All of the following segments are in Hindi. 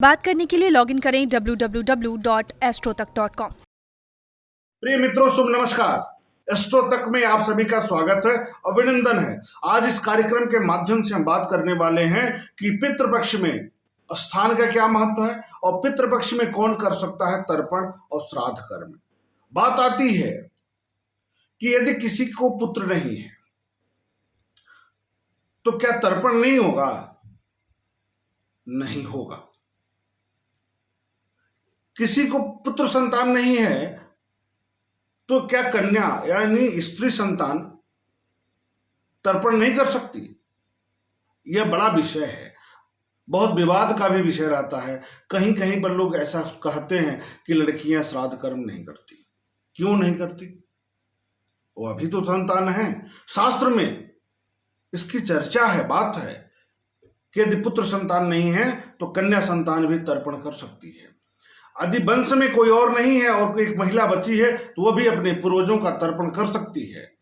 बात करने के लिए लॉगिन करें www.astrotak.com। प्रिय मित्रों, शुभ नमस्कार। एस्ट्रो तक में आप सभी का स्वागत है, अभिनंदन है। आज इस कार्यक्रम के माध्यम से हम बात करने वाले हैं कि पितृपक्ष में स्थान का क्या महत्व है और पितृपक्ष में कौन कर सकता है तर्पण और श्राद्ध कर्म। बात आती है कि यदि किसी को पुत्र नहीं है तो क्या तर्पण नहीं होगा? नहीं होगा। किसी को पुत्र संतान नहीं है तो क्या कन्या यानी स्त्री संतान तर्पण नहीं कर सकती? यह बड़ा विषय है, बहुत विवाद का भी विषय रहता है। कहीं कहीं पर लोग ऐसा कहते हैं कि लड़कियां श्राद्ध कर्म नहीं करती। क्यों नहीं करती? वो अभी तो संतान है। शास्त्र में इसकी चर्चा है, बात है कि यदि पुत्र संतान नहीं है तो कन्या संतान भी तर्पण कर सकती है। यदि वंश में कोई और नहीं है और एक महिला बची है तो वह भी अपने पूर्वजों का तर्पण कर सकती है।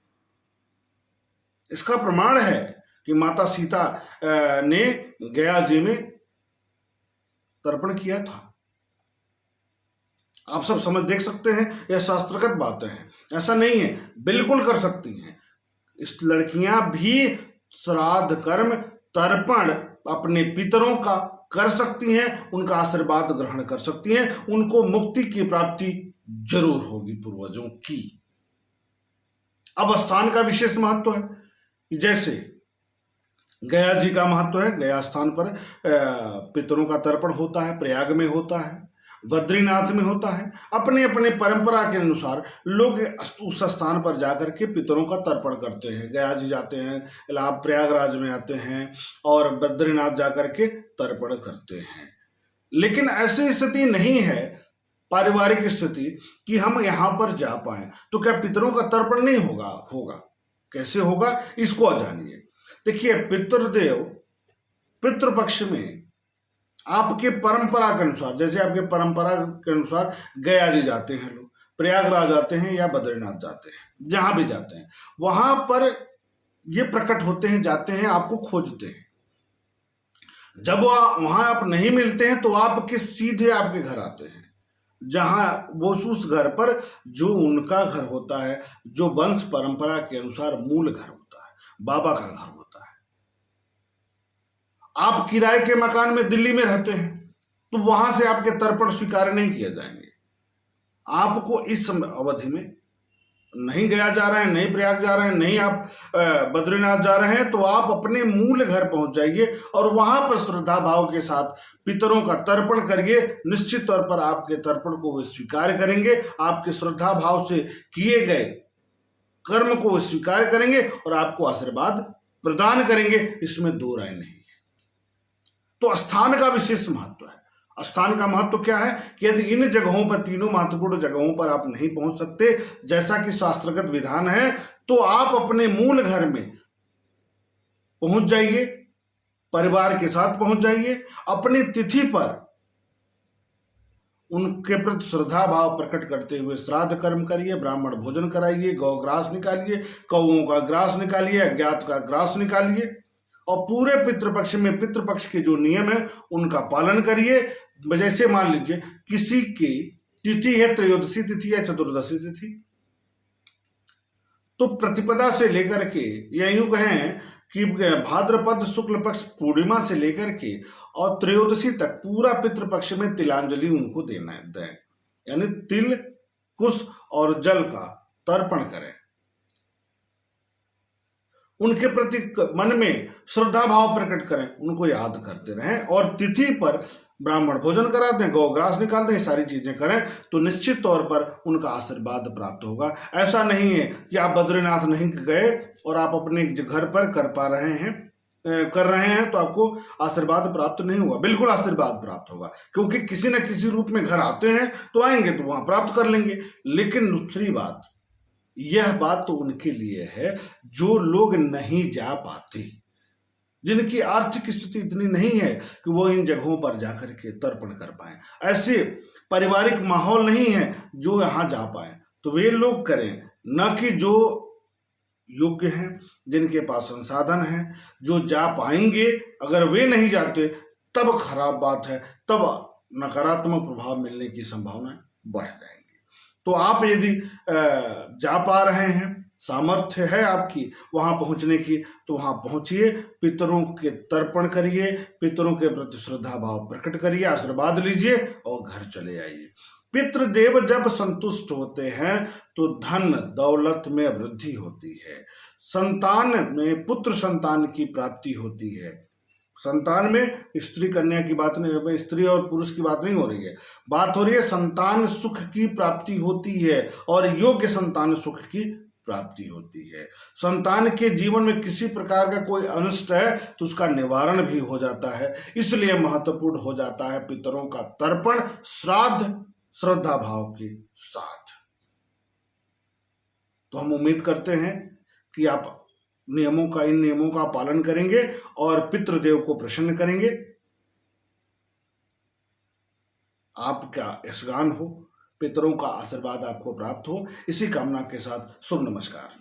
इसका प्रमाण है कि माता सीता ने गया जी में तर्पण किया था। आप सब समझ देख सकते हैं, यह शास्त्रगत बातें हैं। ऐसा नहीं है, बिल्कुल कर सकती हैं। इस लड़कियां भी श्राद्ध कर्म तर्पण अपने पितरों का कर सकती हैं, उनका आशीर्वाद ग्रहण कर सकती हैं। उनको मुक्ति की प्राप्ति जरूर होगी पूर्वजों की। अब स्थान का विशेष महत्व है। जैसे गया जी का महत्व है, गया स्थान पर पितरों का तर्पण होता है, प्रयाग में होता है, बद्रीनाथ में होता है। अपने अपने परंपरा के अनुसार लोग उस स्थान पर जाकर के पितरों का तर्पण करते हैं। गया जी जाते हैं, इलाहाबाद प्रयागराज में आते हैं और बद्रीनाथ जाकर के तर्पण करते हैं। लेकिन ऐसी स्थिति नहीं है, पारिवारिक स्थिति, कि हम यहां पर जा पाए तो क्या पितरों का तर्पण नहीं होगा? होगा। कैसे होगा इसको जानिए। देखिए, पितृदेव पितृपक्ष में आपके परंपरा के अनुसार, जैसे आपके परंपरा के अनुसार गया जी जाते हैं लोग, प्रयागराज जाते हैं या बद्रीनाथ जाते हैं, जहां भी जाते हैं वहां पर ये प्रकट होते हैं, जाते हैं, आपको खोजते हैं। जब वहां आप नहीं मिलते हैं तो आपके सीधे आपके घर आते हैं, जहां वो उस घर पर जो उनका घर होता है, जो वंश परंपरा के अनुसार मूल घर होता है, बाबा का घर होता है। आप किराए के मकान में दिल्ली में रहते हैं तो वहां से आपके तर्पण स्वीकार नहीं किए जाएंगे। आपको इस अवधि में नहीं गया जा रहे हैं, नहीं प्रयाग जा रहे हैं, नहीं आप बद्रीनाथ जा रहे हैं, तो आप अपने मूल घर पहुंच जाइए और वहां पर श्रद्धा भाव के साथ पितरों का तर्पण करिए। निश्चित तौर पर आपके तर्पण को वे स्वीकार करेंगे, आपके श्रद्धा भाव से किए गए कर्म को वे स्वीकार करेंगे और आपको आशीर्वाद प्रदान करेंगे। इसमें दो राय नहीं है। तो स्थान का विशेष महत्व है। स्थान का महत्व क्या है कि यदि इन जगहों पर, तीनों महत्वपूर्ण जगहों पर आप नहीं पहुंच सकते, जैसा कि शास्त्रगत विधान है, तो आप अपने मूल घर में पहुंच जाइए, परिवार के साथ पहुंच जाइए। अपनी तिथि पर उनके प्रति श्रद्धा भाव प्रकट करते हुए श्राद्ध कर्म करिए, ब्राह्मण भोजन कराइए, गौ ग्रास निकालिए, कौओं का ग्रास निकालिए, अज्ञात का ग्रास निकालिए और पूरे पितृपक्ष में पितृपक्ष के जो नियम है उनका पालन करिए। जैसे मान लीजिए किसी की तिथि है त्रयोदशी तिथि या चतुर्दशी तिथि, तो प्रतिपदा से लेकर के, या यूं कहें कि भाद्रपद शुक्ल पक्ष पूर्णिमा से लेकर के और त्रयोदशी तक पूरा पितृपक्ष में तिलांजलि उनको देना है, यानी तिल, कुश और जल का तर्पण करें। उनके प्रति मन में श्रद्धा भाव प्रकट करें, उनको याद करते रहें और तिथि पर ब्राह्मण भोजन कराते हैं, गौग्रास निकालते हैं, सारी चीजें करें तो निश्चित तौर पर उनका आशीर्वाद प्राप्त होगा। ऐसा नहीं है कि आप बद्रीनाथ नहीं गए और आप अपने घर पर कर रहे हैं तो आपको आशीर्वाद प्राप्त नहीं हुआ। बिल्कुल आशीर्वाद प्राप्त होगा, क्योंकि किसी न किसी रूप में घर आते हैं तो आएंगे तो वहां प्राप्त कर लेंगे। लेकिन दूसरी बात, यह बात तो उनके लिए है जो लोग नहीं जा पाते, जिनकी आर्थिक स्थिति इतनी नहीं है कि वो इन जगहों पर जाकर के तर्पण कर पाए, ऐसे पारिवारिक माहौल नहीं है जो यहां जा पाए, तो वे लोग करें। न कि जो योग्य हैं, जिनके पास संसाधन है, जो जा पाएंगे, अगर वे नहीं जाते तब खराब बात है, तब नकारात्मक प्रभाव मिलने की संभावना बढ़ जाएंगी। तो आप यदि जा पा रहे हैं, सामर्थ्य है आपकी वहां पहुंचने की, तो वहां पहुंचिए, पितरों के तर्पण करिए, पितरों के प्रति श्रद्धा भाव प्रकट करिए, आशीर्वाद लीजिए और घर चले आइए। पितृदेव जब संतुष्ट होते हैं तो धन दौलत में वृद्धि होती है, संतान में पुत्र संतान की प्राप्ति होती है। संतान में स्त्री कन्या की बात नहीं, स्त्री और पुरुष की बात नहीं हो रही है, बात हो रही है संतान सुख की प्राप्ति होती है और योग्य संतान सुख की प्राप्ति होती है। संतान के जीवन में किसी प्रकार का कोई अनिष्ट है तो उसका निवारण भी हो जाता है, इसलिए महत्वपूर्ण हो जाता है पितरों का तर्पण श्राद्ध श्रद्धा भाव के साथ। तो हम उम्मीद करते हैं कि आप इन नियमों का पालन करेंगे और पितृदेव को प्रसन्न करेंगे। आपका यशगान हो, पितरों का आशीर्वाद आपको प्राप्त हो, इसी कामना के साथ शुभ नमस्कार।